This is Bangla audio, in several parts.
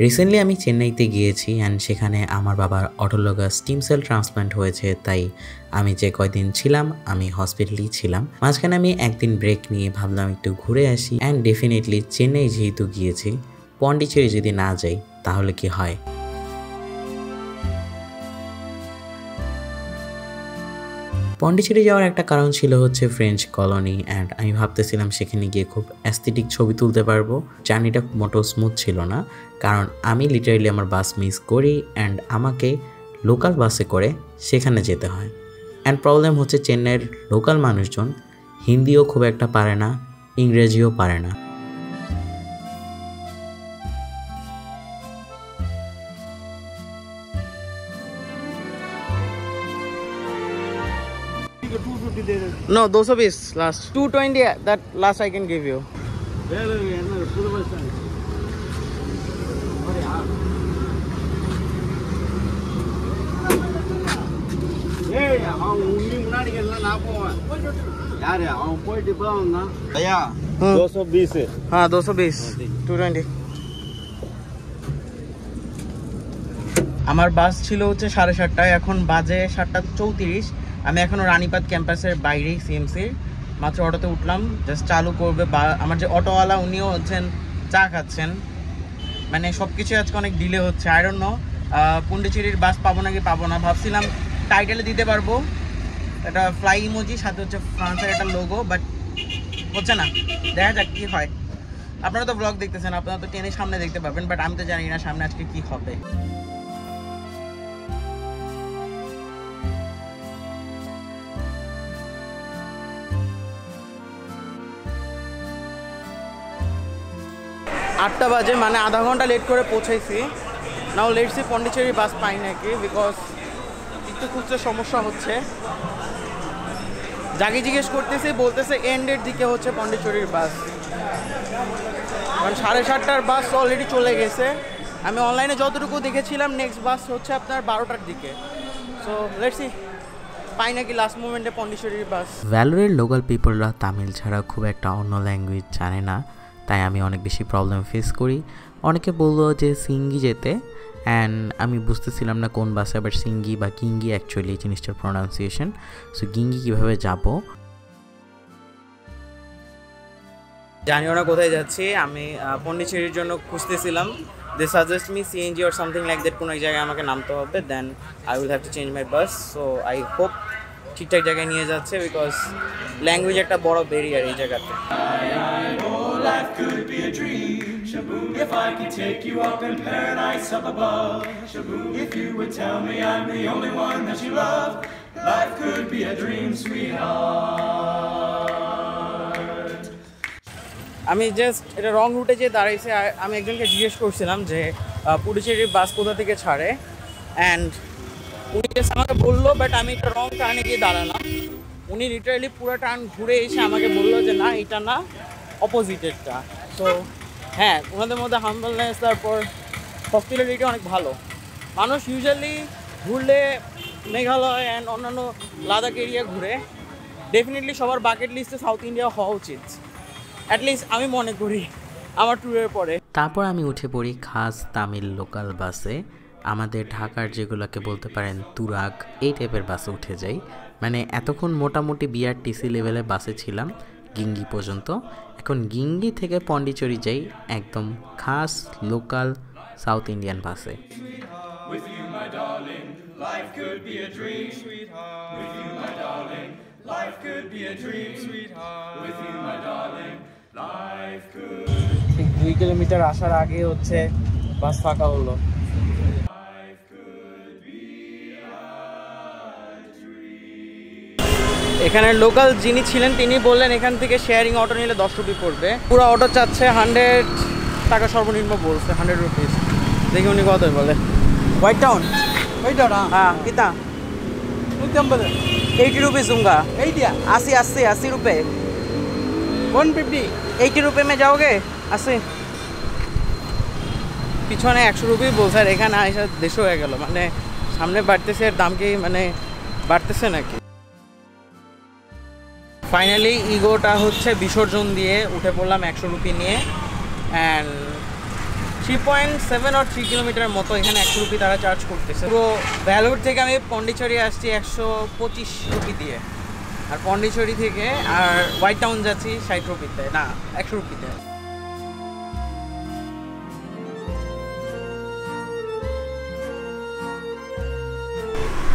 রিসেন্টলি আমি চেন্নাইতে গিয়েছি অ্যান্ড সেখানে আমার বাবার অটোলোগাস স্টিম সেল ট্রান্সপ্লান্ট হয়েছে, তাই আমি যে কয়দিন ছিলাম আমি হসপিটালেই ছিলাম। মাঝখানে আমি একদিন ব্রেক নিয়ে ভাবলাম একটু ঘুরে আসি অ্যান্ড ডেফিনেটলি চেন্নাই যেহেতু গিয়েছি, পন্ডিচেরি যদি না যাই তাহলে কি হয়। পন্ডিচেরি যাওয়ার একটা কারণ ছিল হচ্ছে ফ্রেঞ্চ কলোনি, অ্যান্ড আমি ভাবতেছিলাম সেখানে গিয়ে খুব অ্যাস্থেটিক ছবি তুলতে পারবো। জার্নিটা মোটো স্মুথ ছিল না, কারণ আমি লিটারালি আমার বাস মিস করি অ্যান্ড আমাকে লোকাল বাসে করে সেখানে যেতে হয়। অ্যান্ড প্রবলেম হচ্ছে চেন্নাইয়ের লোকাল মানুষজন হিন্দিও খুব একটা পারে না, ইংরেজিও পারে না। No, 220 last. 220 that last I can give you. हाँ 220 220। আমার বাস ছিল হচ্ছে 7:30, এখন বাজে 7:34। আমি এখনো রানীপাত ক্যাম্পাসের বাইরেই সিএমসি মাত্র অটোতে উঠলাম, জাস্ট চালু করবে। বা আমার যে অটোওয়ালা উনিও হচ্ছেন চা খাচ্ছেন, মানে সব কিছু আজকে অনেক ডিলে হচ্ছে। আই ডোন্ট নো পন্ডিচেরির বাস পাবো নাকি পাবো না। ভাবছিলাম টাইটেলে দিতে পারবো একটা ফ্লাই ইমোজি, সাথে হচ্ছে ফ্রান্সের একটা লোগো, বাট হচ্ছে না। দেখা যাক কি হয়। আপনারা তো ব্লগ দেখতেছেন, আপনারা তো ট্রেনের সামনে দেখতে পাবেন, বাট আমি তো জানি না সামনে আজকে কি হবে। আটটা বাজে, মানে আধা ঘন্টা লেট করে পৌঁছাইছি। নাও লেটসি পন্ডিচেরি বাস পাই নাকি, বিকজ একটু খুঁজতে সমস্যা হচ্ছে। যাকে জিজ্ঞেস করতেছি বলতেছে এন্ডের দিকে হচ্ছে পন্ডিচেরির বাস, কারণ 7:30টার বাস অলরেডি চলে গেছে। আমি অনলাইনে যতটুকু দেখেছিলাম নেক্সট বাস হচ্ছে আপনার 12টার দিকে। সো লেটসি পাই নাকি লাস্ট মোমেন্টে পন্ডিচেরির বাস। ভ্যালোরের লোকাল পিপলরা তামিল ছাড়া খুব একটা অন্য ল্যাঙ্গুয়েজ জানে না, তাই আমি অনেক বেশি প্রবলেম ফেস করি। অনেকে বললো যে সিঙ্গি যেতে, অ্যান্ড আমি বুঝতেছিলাম না কোন বাসে আবার সিঙ্গি বা কিঙ্গি অ্যাকচুয়ালি জিনিসটার প্রনাউন্সিয়েশন। সো গিঙ্গি কীভাবে যাব জানিও না কোথায় যাচ্ছি। আমি পন্ডিচেরির জন্য খুঁজতেছিলাম। They suggest me CNG or something like that, কোনো এক জায়গায় আমাকে নামতে হবে, then I will have to change my bus. So I hope ঠিকঠাক জায়গায় নিয়ে যাচ্ছে, বিকজ ল্যাঙ্গুয়েজ একটা বড় ব্যারিয়ার এই জায়গাতে। Life could be a dream, Shaboom, if I could take you up in paradise up above. Shaboom, if you would tell me I'm the only one that you love. Life could be a dream, sweetheart. আমি জাস্ট এটা রং রুটে যে দাঁড়াইছে, আমি একজনকে জিজ্ঞেস করছিলাম যে পুডুচেরির বাস কোথা থেকে ছাড়ে, অ্যান্ড উনি জাস্ট আমাকে বললো, বাট আমি একটা রং টার্নে গিয়ে দাঁড়ালাম। উনি লিটারালি পুরো টার্ন ঘুরে এসে আমাকে বললো যে না এটা না, অপোজিটেরটা। তো হ্যাঁ, ওনাদের মধ্যে হাম্বলনেস, তারপর হসপিটালিটি অনেক ভালো। মানুষ ইউজুয়ালি ঘুরলে মেঘালয় অ্যান্ড অন্যান্য লাদাখ এরিয়া ঘুরে, ডেফিনেটলি সবার বাকেট লিস্টে সাউথ ইন্ডিয়া হওয়া উচিত, অ্যাটলিস্ট আমি মনে করি আমার ট্যুরের পরে। তারপর আমি উঠে পড়ি খাস তামিল লোকাল বাসে। আমাদের ঢাকার যেগুলোকে বলতে পারেন তুরাগ, এই টাইপের বাসে উঠে যাই। মানে এতক্ষণ মোটামুটি বিআরটিসি লেভেলে বাসে ছিলাম গিঙ্গি পর্যন্ত, এখন গিঙ্গি থেকে পন্ডিচেরি যাই একদম খাস লোকাল সাউথ ইন্ডিয়ান বাসে। With you, my darling, life could be a dream, sweetheart. With you, my darling, life could be a dream, sweetheart. With you, my darling, life could. ঠিক 2 কিলোমিটার আসার আগে হচ্ছে বাস ফাঁকা হলো। এখানে লোকাল যিনি ছিলেন তিনি বললেন এখান থেকে শেয়ারিং অটো নিলে 10 রুপি পড়বে। পুরো অটো চাচ্ছে 100 টাকা সর্বনিম্ন বলছে, 100 রুপিস। দেখি উনি কত বলে। হোয়াইট টাউন हाँ कितना 80 रुपीज़ दूंगा। 80 रुपये 150 80 रुपये में जाओगे 80 পিছনে 100 রুপি বলছে, আর এখানে এসে 150 হয়ে গেল। মানে সামনে বাড়তেছে, এর দাম কি মানে বাড়তেছে নাকি? ফাইনালি ইগোটা হচ্ছে বিসর্জন দিয়ে উঠে পড়লাম 100 রুপি নিয়ে, অ্যান্ড 3.7 or 3 কিলোমিটার মতো এখানে 100 রুপি তারা চার্জ করতেছে। পুরো ভ্যালুর থেকে আমি পন্ডিচেরি আসছি 125 রুপি দিয়ে, আর পন্ডিচেরি থেকে আর হোয়াইট টাউন যাচ্ছি 60 রুপিতে, না 100 রুপিতে।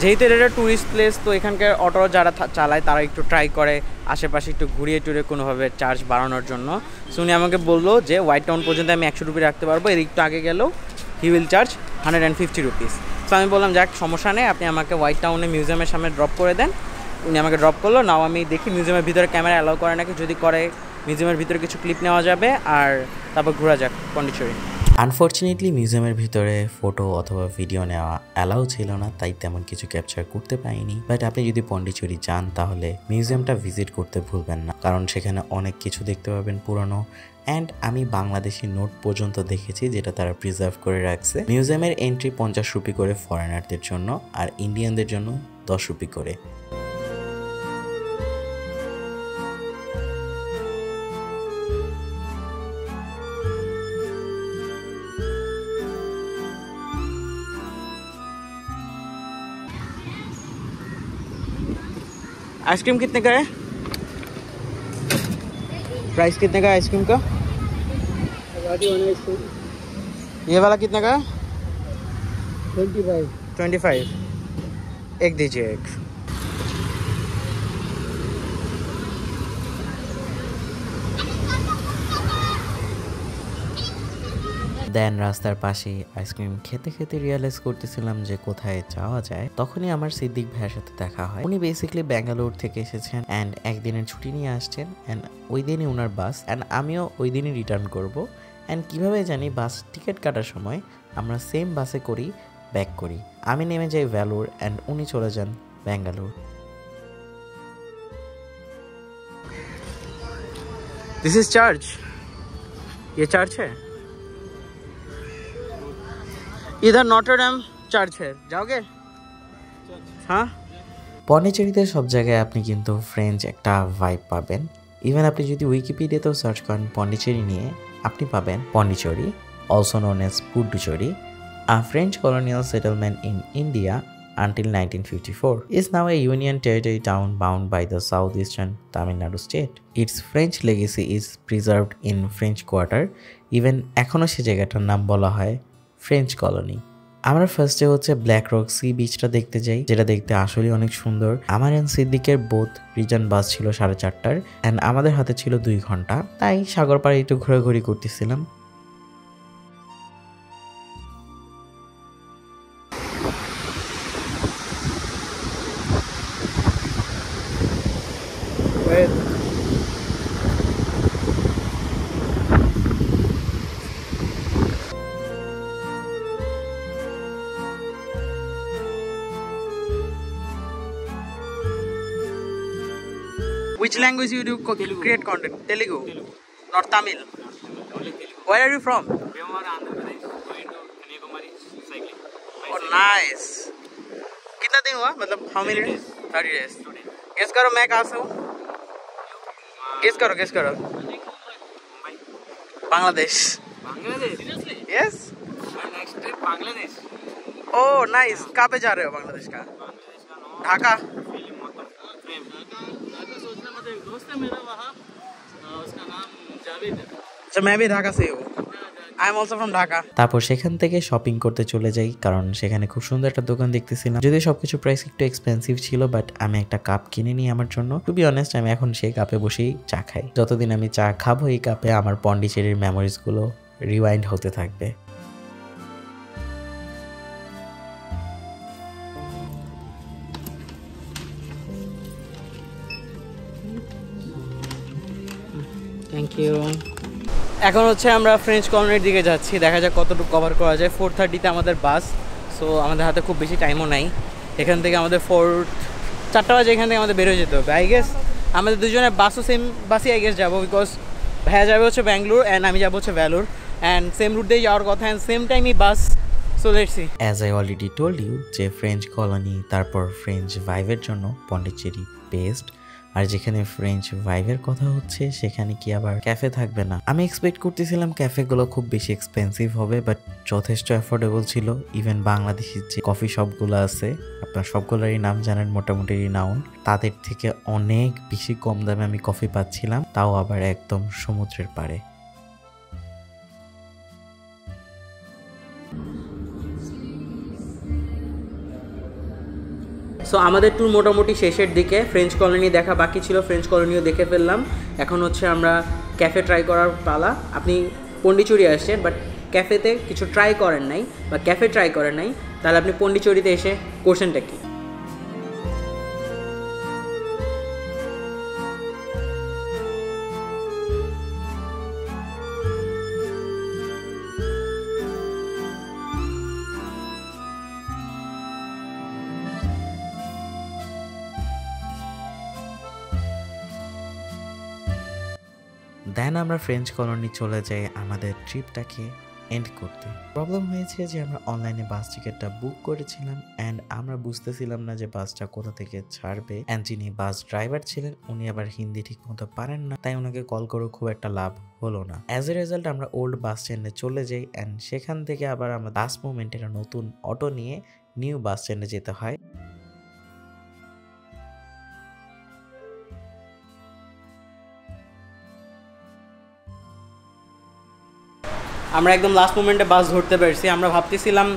যেহেতু এটা ট্যুরিস্ট প্লেস, তো এখানকার অটো যারা চালায় তারা একটু ট্রাই করে আশেপাশে একটু ঘুরিয়ে টুরিয়ে কোনোভাবে চার্জ বাড়ানোর জন্য। সো উনি আমাকে বললো যে হোয়াইট টাউন পর্যন্ত আমি 100 রুপি রাখতে পারবো, এর একটু আগে গেলেও he will charge 150 rupees. So আমি বললাম যাক সমস্যা নেই, আপনি আমাকে হোয়াইট টাউনে মিউজিয়ামের সামনে ড্রপ করে দেন। উনি আমাকে ড্রপ করলো। নাও আমি দেখি মিউজিয়ামের ভিতরে ক্যামেরা অ্যালাউ করে নাকি, যদি করে মিউজিয়ামের ভিতরে কিছু ক্লিপ নেওয়া যাবে আর তারপর ঘোরা যাক পন্ডিচেরি। আনফর্চুনেটলি মিউজিয়ামের ভিতরে ফটো অথবা ভিডিও নেওয়া অ্যালাউ ছিল না, তাই তেমন কিছু ক্যাপচার করতে পারিনি। বাট আপনি যদি পন্ডিচেরি যান তাহলে মিউজিয়ামটা ভিজিট করতে ভুলবেন না, কারণ সেখানে অনেক কিছু দেখতে পাবেন পুরনো। অ্যান্ড আমি বাংলাদেশি নোট পর্যন্ত দেখেছি যেটা তারা প্রিজার্ভ করে রাখছে। মিউজিয়ামের এন্ট্রি 50 রুপি করে ফরেনারদের জন্য, আর ইন্ডিয়ানদের জন্য 10 রুপি করে। आइसक्रीम कितने का है? प्राइस कितने का है आइसक्रीम का? ये वाला कितने का है? 25। एक दीजिए एक। দেন রাস্তার পাশে আইসক্রিম খেতে খেতে রিয়েলাইজ করতেছিলাম যে কোথায় যাওয়া যায়। তখনই আমার সিদ্দিক ভাইয়ের সাথে দেখা হয়। উনি বেসিক্যালি ব্যাঙ্গালোর থেকে এসেছেন অ্যান্ড একদিনের ছুটি নিয়ে আসছেন, অ্যান্ড ওই দিনই ওনার বাস, অ্যান্ড আমিও ওই দিনই রিটার্ন করব। অ্যান্ড কীভাবে জানি বাস টিকিট কাটার সময় আমরা সেম বাসে করি ব্যাক করি। আমি নেমে যাই ভ্যালুর অ্যান্ড উনি চলে যান ব্যাঙ্গালোর। दिस इज चार्ज, ये चार्ज है। इधर नॉटरडेम चार्ज है, जाओगे? हाँ। পন্ডিচেরিতে সব জায়গায় আপনি কিন্তু ফ্রেঞ্চ একটা ভাইব পাবেন। ইভেন আপনি যদি উইকিপিডিয়াতেও সার্চ করেন পন্ডিচেরি নিয়ে, আপনি পাবেন Pondicherry, also known as Puducherry, a French colonial settlement in India until 1954, is now a union territory town bound by the southeastern Tamil Nadu state. Its French legacy is preserved in French Quarter. Even এখনও সে জায়গাটার নাম বলা হয় ফ্রেঞ্চ কলোনি। আমরা ফার্স্টে হচ্ছে ব্ল্যাক রক সি বিচটা দেখতে যাই, যেটা দেখতে আসলে অনেক সুন্দর। আমার এন্ড সিদ্দিকের বোথ রিটার্ন বাস ছিল 4:30টার, অ্যান্ড আমাদের হাতে ছিল 2 ঘন্টা, তাই সাগর পাড়ে একটু ঘোরাঘুরি করতেছিলাম। Which language you do create content? Telugu? Not Tamil? Where are you from? Oh, nice. कितना दिन हुआ? मतलब how many days? 30 days. Guess करो मैं कहाँ से हूँ? Guess करो. Bangladesh. Seriously? Yes. My next trip Bangladesh. Oh, nice. कहाँ पे जा रहे हो बांग्लादेश का? ढाका. मेरा वहाँ उसका नाम जावेद है। अच्छा, मैं भी ढाका से हूँ। I am also from Dhaka. তারপর সেখান থেকে শপিং করতে চলে যাই, কারণ সেখানে খুব সুন্দর একটা দোকান দেখতেছিলাম। যদিও সবকিছু প্রাইস একটু এক্সপেন্সিভ ছিল, বাট আমি একটা কাপ কিনে নিই আমার জন্য। টু বি অনেস্ট, আমি এখন সেই কাপে বসেই চা খাই। যতদিন আমি চা খাবো এই কাপে, আমার পন্ডিচেরির মেমোরিজগুলো রিওয়াইন্ড হতে থাকবে। Thank you. এখন হচ্ছে আমরা ফ্রেঞ্চ কলোনির দিকে যাচ্ছি, দেখা যাক কতটুকু কভার করা যায়। 4:30তে আমাদের বাস, সো আমাদের হাতে খুব বেশি টাইমও নাই। এখান থেকে আমাদের 4টা বাজে এখান থেকে আমাদের বেরোয় যেতে হবে। আই গেস আমাদের দুজনের বাসও সেম বাসই আই গেস যাবো, বিকজ ভাইয়া যাবে হচ্ছে ব্যাঙ্গালোর অ্যান্ড আমি যাবো হচ্ছে ভ্যালুর, অ্যান্ড সেম রুট দিয়ে যাওয়ার কথা, অ্যান্ড সেম টাইমই bus. So let's see. As I already told you যে ফ্রেঞ্চ কলোনি তারপর ফ্রেঞ্চ ভাইবের জন্য পন্ডিচেরি বেস্ট। আর যেখানে ফ্রেঞ্চ ভাইবের কথা হচ্ছে সেখানে কি আবার ক্যাফে থাকবে না? আমি এক্সপেক্ট করতেছিলাম ক্যাফেগুলো খুব বেশি এক্সপেন্সিভ হবে, বাট যথেষ্ট অ্যাফোর্ডেবল ছিল। ইভেন বাংলাদেশের যে কফি শপগুলো আছে, আপনার সবগুলোরই নাম জানেন, মোটামুটি রিনাউন, তাদের থেকে অনেক বেশি কম দামে আমি কফি পাচ্ছিলাম, তাও আবার একদম সমুদ্রের পাড়ে। সো আমাদের ট্যুর মোটামুটি শেষের দিকে। ফ্রেঞ্চ কলোনি দেখা বাকি ছিল, ফ্রেঞ্চ কলোনিও দেখে ফেললাম। এখন হচ্ছে আমরা ক্যাফে ট্রাই করার পালা। আপনি পন্ডিচেরি আসছেন বাট ক্যাফেতে কিছু ট্রাই করেন নাই বা ক্যাফে ট্রাই করেন নাই, তাহলে আপনি পন্ডিচেরিতে এসে করছেনটা কি? দেন আমরা ফ্রেঞ্চ কলোনি চলে যাই আমাদের ট্রিপটাকে এন্ড করতে। প্রবলেম হয়েছে যে আমরা অনলাইনে বাস টিকিটটা বুক করেছিলাম অ্যান্ড আমরা বুঝতেছিলাম না যে বাসটা কোথা থেকে ছাড়বে, অ্যান্ড যিনি বাস ড্রাইভার ছিলেন উনি আবার হিন্দি ঠিক মতো পারেন না, তাই ওনাকে কল করে খুব একটা লাভ হলো না। অ্যাজ এ রেজাল্ট আমরা ওল্ড বাস স্ট্যান্ডে চলে যাই অ্যান্ড সেখান থেকে আবার আমরা লাস্ট মোমেন্টে নতুন অটো নিয়ে নিউ বাস স্ট্যান্ডে যেতে হয়। আমরা একদম লাস্ট মোমেন্টে বাস ধরতে পেরেছি। আমরা ভাবতেছিলাম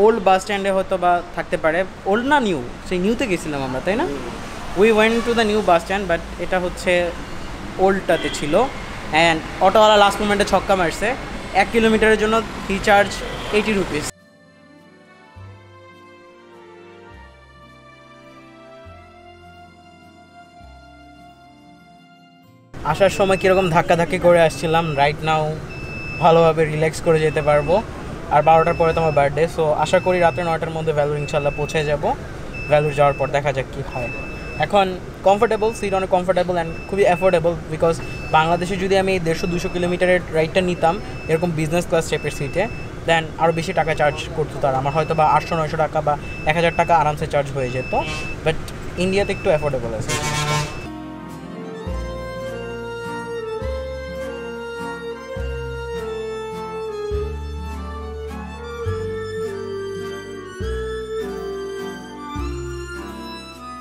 ওল্ড বাস স্ট্যান্ডে হয়তো বা থাকতে পারে, ওল্ড না নিউ, সেই নিউতে গেছিলাম আমরা, তাই না? We went to the new bus stand, but এটা হচ্ছে ওল্ডটাতে ছিল। অ্যান্ড অটোওয়ালা লাস্ট মোমেন্টে ছক্কা মারছে। 1 কিলোমিটারের জন্য হি চার্জ 80 রুপিস। আসার সময় কীরকম ধাক্কাধাক্কি করে আসছিলাম, রাইট নাও ভালোভাবে রিল্যাক্স করে যেতে পারবো। আর 12টার পরে তো আমার বার্থডে, সো আশা করি রাত্রে 9টার মধ্যে ভ্যালুর ইনশাল্লাহ পৌঁছে যাব। ভ্যালুর যাওয়ার পর দেখা যাক কী হয়। এখন কমফোর্টেবল সিট, অনেক কমফোর্টেবল অ্যান্ড খুবই অ্যাফোর্ডেবল, বিকজ বাংলাদেশে যদি আমি 150-200 কিলোমিটারের রাইডটা নিতাম এরকম বিজনেস ক্লাস টাইপের সিটে, দেন আরও বেশি টাকা চার্জ করতো তারা। আমার হয়তো বা 800-900 টাকা বা 1000 টাকা আরামসে চার্জ হয়ে যেত, বাট ইন্ডিয়াতে একটু অ্যাফোর্ডেবল আছে।